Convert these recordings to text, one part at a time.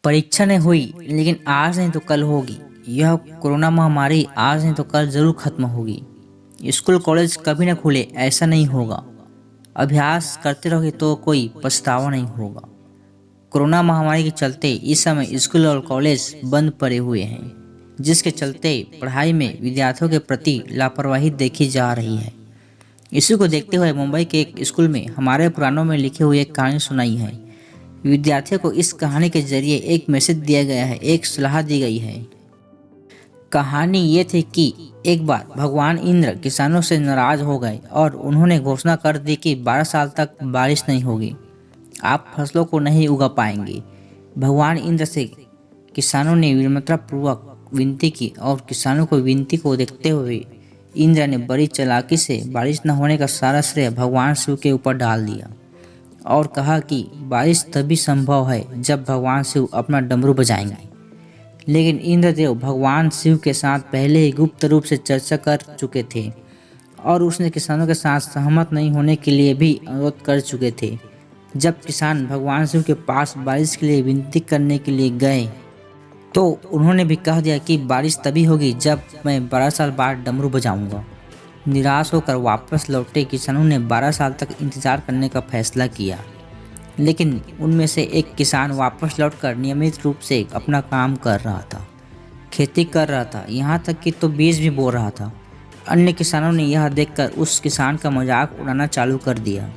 परीक्षा नहीं हुई लेकिन आज नहीं तो कल होगी। यह कोरोना महामारी आज नहीं तो कल जरूर खत्म होगी। स्कूल कॉलेज कभी न खुले ऐसा नहीं होगा। अभ्यास करते रहोगे तो कोई पछतावा नहीं होगा। कोरोना महामारी के चलते इस समय स्कूल और कॉलेज बंद पड़े हुए हैं, जिसके चलते पढ़ाई में विद्यार्थियों के प्रति लापरवाही देखी जा रही है। इसी को देखते हुए मुंबई के एक स्कूल में हमारे पुराणों में लिखी हुई एक कहानी सुनाई है। विद्यार्थियों को इस कहानी के जरिए एक मैसेज दिया गया है, एक सलाह दी गई है। कहानी ये थी कि एक बार भगवान इंद्र किसानों से नाराज हो गए और उन्होंने घोषणा कर दी कि 12 साल तक बारिश नहीं होगी, आप फसलों को नहीं उगा पाएंगे। भगवान इंद्र से किसानों ने विनम्रतापूर्वक विनती की और किसानों को विनती को देखते हुए इंद्र ने बड़ी चालाकी से बारिश न होने का सारा श्रेय भगवान शिव के ऊपर डाल दिया और कहा कि बारिश तभी संभव है जब भगवान शिव अपना डमरू बजाएंगे। लेकिन इंद्रदेव भगवान शिव के साथ पहले ही गुप्त रूप से चर्चा कर चुके थे और उसने किसानों के साथ सहमत नहीं होने के लिए भी अनुरोध कर चुके थे। जब किसान भगवान शिव के पास बारिश के लिए विनती करने के लिए गए तो उन्होंने भी कह दिया कि बारिश तभी होगी जब मैं 12 साल बाद डमरू बजाऊंगा। निराश होकर वापस लौटे किसानों ने 12 साल तक इंतजार करने का फैसला किया, लेकिन उनमें से एक किसान वापस लौटकर नियमित रूप से अपना काम कर रहा था, खेती कर रहा था, यहाँ तक कि तो बीज भी बो रहा था। अन्य किसानों ने यह देखकर उस किसान का मजाक उड़ाना चालू कर दिया।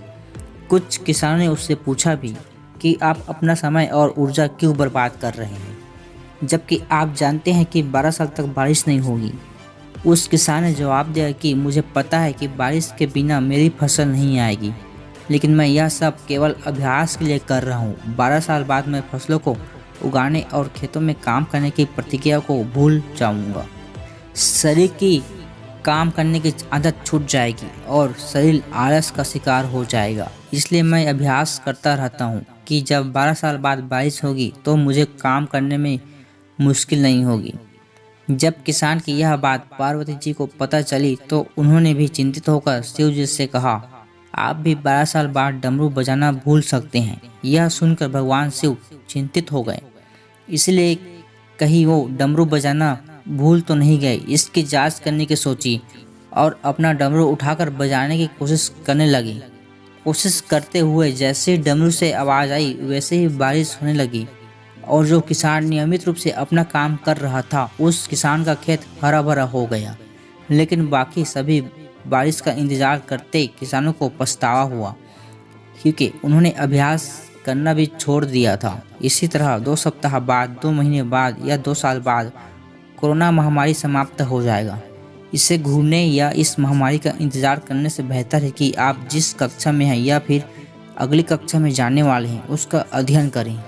कुछ किसानों ने उससे पूछा भी कि आप अपना समय और ऊर्जा क्यों बर्बाद कर रहे हैं, जबकि आप जानते हैं कि 12 साल तक बारिश नहीं होगी। उस किसान ने जवाब दिया कि मुझे पता है कि बारिश के बिना मेरी फसल नहीं आएगी, लेकिन मैं यह सब केवल अभ्यास के लिए कर रहा हूँ। 12 साल बाद मैं फसलों को उगाने और खेतों में काम करने की प्रतिक्रिया को भूल जाऊँगा। शरीर की काम करने की आदत छूट जाएगी और शरीर आलस का शिकार हो जाएगा। इसलिए मैं अभ्यास करता रहता हूँ कि जब 12 साल बाद बारिश होगी तो मुझे काम करने में मुश्किल नहीं होगी। जब किसान की यह बात पार्वती जी को पता चली तो उन्होंने भी चिंतित होकर शिव जी से कहा, आप भी 12 साल बाद डमरू बजाना भूल सकते हैं। यह सुनकर भगवान शिव चिंतित हो गए, इसलिए कहीं वो डमरू बजाना भूल तो नहीं गए, इसकी जांच करने की सोची और अपना डमरू उठाकर बजाने की कोशिश करने लगी। कोशिश करते हुए जैसे डमरू से आवाज़ आई वैसे ही बारिश होने लगी और जो किसान नियमित रूप से अपना काम कर रहा था उस किसान का खेत हरा भरा हो गया। लेकिन बाकी सभी बारिश का इंतजार करते किसानों को पछतावा हुआ, क्योंकि उन्होंने अभ्यास करना भी छोड़ दिया था। इसी तरह 2 सप्ताह बाद, 2 महीने बाद या 2 साल बाद कोरोना महामारी समाप्त हो जाएगा। इसे घूरने या इस महामारी का इंतजार करने से बेहतर है कि आप जिस कक्षा में हैं या फिर अगली कक्षा में जाने वाले हैं उसका अध्ययन करें।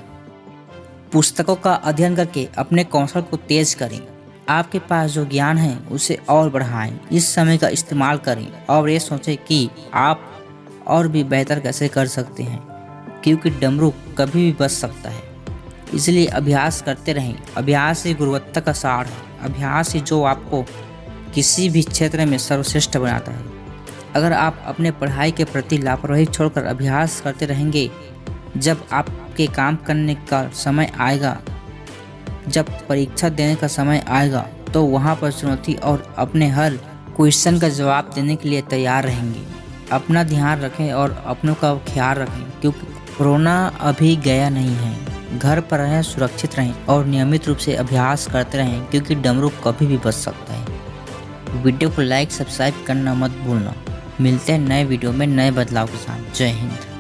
पुस्तकों का अध्ययन करके अपने कौशल को तेज करें। आपके पास जो ज्ञान है उसे और बढ़ाएं। इस समय का इस्तेमाल करें और ये सोचें कि आप और भी बेहतर कैसे कर सकते हैं, क्योंकि डमरू कभी भी बच सकता है। इसलिए अभ्यास करते रहें। अभ्यास ही गुणवत्ता का सार है। अभ्यास ही जो आपको किसी भी क्षेत्र में सर्वश्रेष्ठ बनाता है। अगर आप अपने पढ़ाई के प्रति लापरवाही छोड़कर अभ्यास करते रहेंगे, जब आपके काम करने का समय आएगा, जब परीक्षा देने का समय आएगा, तो वहाँ पर चुनौती और अपने हर क्वेश्चन का जवाब देने के लिए तैयार रहेंगे। अपना ध्यान रखें और अपनों का ख्याल रखें, क्योंकि कोरोना अभी गया नहीं है। घर पर रहें, सुरक्षित रहें और नियमित रूप से अभ्यास करते रहें, क्योंकि डमरू कभी भी बच सकता है। वीडियो को लाइक, सब्सक्राइब करना मत भूलना। मिलते हैं नए वीडियो में नए बदलाव के साथ। जय हिंद।